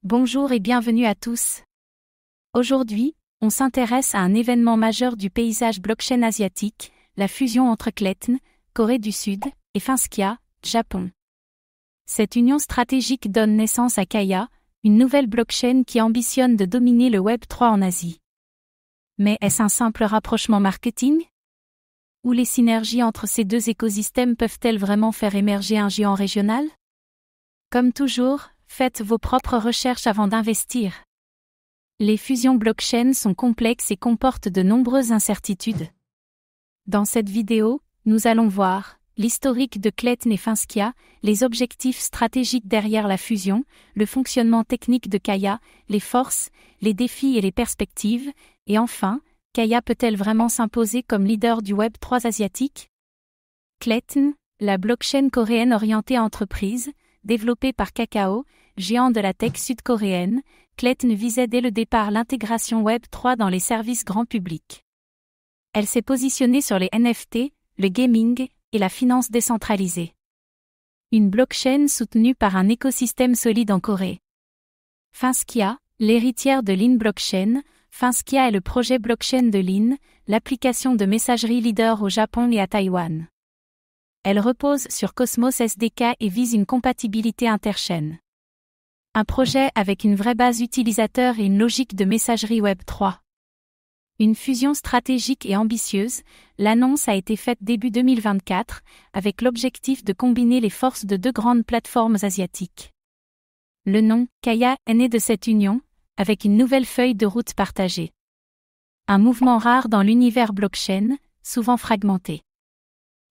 Bonjour et bienvenue à tous. Aujourd'hui, on s'intéresse à un événement majeur du paysage blockchain asiatique, la fusion entre Qletn, Corée du Sud, et Finskia, Japon. Cette union stratégique donne naissance à Kaya, une nouvelle blockchain qui ambitionne de dominer le Web3 en Asie. Mais est-ce un simple rapprochement marketing? Ou les synergies entre ces deux écosystèmes peuvent-elles vraiment faire émerger un géant régional? Comme toujours, faites vos propres recherches avant d'investir. Les fusions blockchain sont complexes et comportent de nombreuses incertitudes. Dans cette vidéo, nous allons voir l'historique de Qletn et Finskia, les objectifs stratégiques derrière la fusion, le fonctionnement technique de Kaya, les forces, les défis et les perspectives, et enfin, Kaya peut-elle vraiment s'imposer comme leader du Web3 asiatique? Qletn, la blockchain coréenne orientée entreprise, développée par Kakao, géant de la tech sud-coréenne, Qletn visait dès le départ l'intégration Web3 dans les services grand public. Elle s'est positionnée sur les NFT, le gaming et la finance décentralisée. Une blockchain soutenue par un écosystème solide en Corée. Finskia, l'héritière de Line Blockchain, Finskia est le projet blockchain de Line, l'application de messagerie leader au Japon et à Taïwan. Elle repose sur Cosmos SDK et vise une compatibilité interchaîne. Un projet avec une vraie base utilisateur et une logique de messagerie Web3. Une fusion stratégique et ambitieuse, l'annonce a été faite début 2024, avec l'objectif de combiner les forces de deux grandes plateformes asiatiques. Le nom, Kaya, est né de cette union, avec une nouvelle feuille de route partagée. Un mouvement rare dans l'univers blockchain, souvent fragmenté.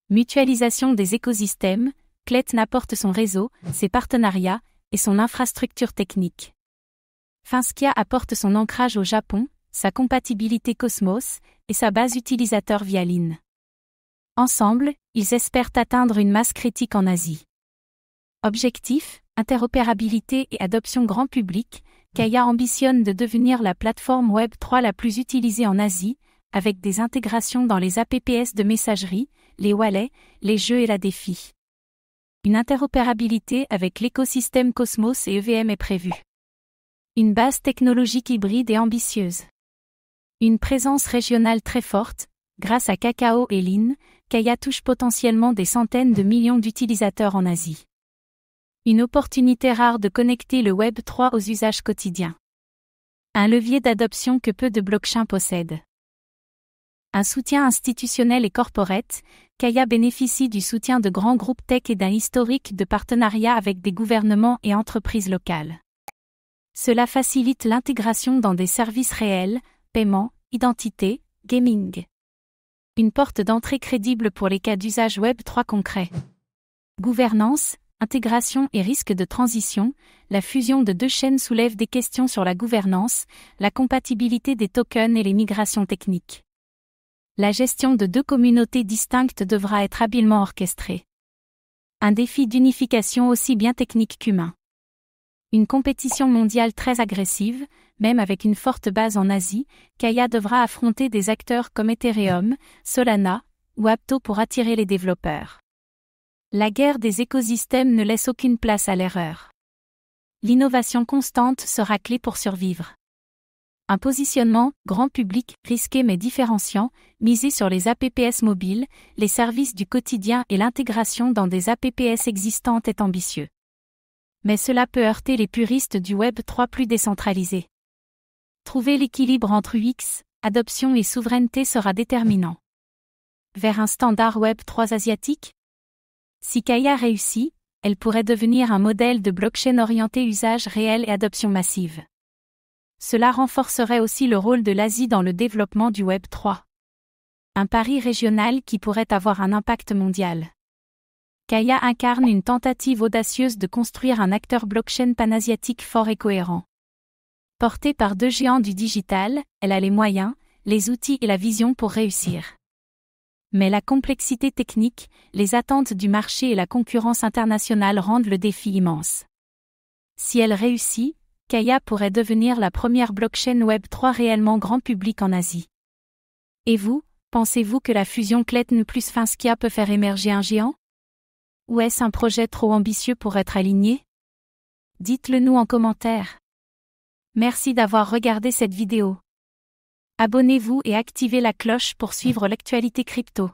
Mutualisation des écosystèmes, Qletn apporte son réseau, ses partenariats, et son infrastructure technique. Finskia apporte son ancrage au Japon, sa compatibilité Cosmos, et sa base utilisateur via Line. Ensemble, ils espèrent atteindre une masse critique en Asie. Objectif, interopérabilité et adoption grand public, Kaya ambitionne de devenir la plateforme Web3 la plus utilisée en Asie, avec des intégrations dans les apps de messagerie, les wallets, les jeux et la défi. Une interopérabilité avec l'écosystème Cosmos et EVM est prévue. Une base technologique hybride et ambitieuse. Une présence régionale très forte, grâce à Kakao et Line, Kaya touche potentiellement des centaines de millions d'utilisateurs en Asie. Une opportunité rare de connecter le Web3 aux usages quotidiens. Un levier d'adoption que peu de blockchains possèdent. Un soutien institutionnel et corporate, Kaya bénéficie du soutien de grands groupes tech et d'un historique de partenariat avec des gouvernements et entreprises locales. Cela facilite l'intégration dans des services réels, paiement, identité, gaming. Une porte d'entrée crédible pour les cas d'usage Web3 concrets. Gouvernance, intégration et risque de transition, la fusion de deux chaînes soulève des questions sur la gouvernance, la compatibilité des tokens et les migrations techniques. La gestion de deux communautés distinctes devra être habilement orchestrée. Un défi d'unification aussi bien technique qu'humain. Une compétition mondiale très agressive, même avec une forte base en Asie, Kaya devra affronter des acteurs comme Ethereum, Solana ou Apto pour attirer les développeurs. La guerre des écosystèmes ne laisse aucune place à l'erreur. L'innovation constante sera clé pour survivre. Un positionnement, grand public, risqué mais différenciant, misé sur les apps mobiles, les services du quotidien et l'intégration dans des apps existantes est ambitieux. Mais cela peut heurter les puristes du Web3 plus décentralisé. Trouver l'équilibre entre UX, adoption et souveraineté sera déterminant. Vers un standard Web3 asiatique? Si Kaya réussit, elle pourrait devenir un modèle de blockchain orienté usage réel et adoption massive. Cela renforcerait aussi le rôle de l'Asie dans le développement du Web3. Un pari régional qui pourrait avoir un impact mondial. Kaya incarne une tentative audacieuse de construire un acteur blockchain panasiatique fort et cohérent. Portée par deux géants du digital, elle a les moyens, les outils et la vision pour réussir. Mais la complexité technique, les attentes du marché et la concurrence internationale rendent le défi immense. Si elle réussit, Kaya pourrait devenir la première blockchain Web3 réellement grand public en Asie. Et vous, pensez-vous que la fusion Qletn plus Finskia peut faire émerger un géant? Ou est-ce un projet trop ambitieux pour être aligné? Dites-le nous en commentaire. Merci d'avoir regardé cette vidéo. Abonnez-vous et activez la cloche pour suivre l'actualité crypto.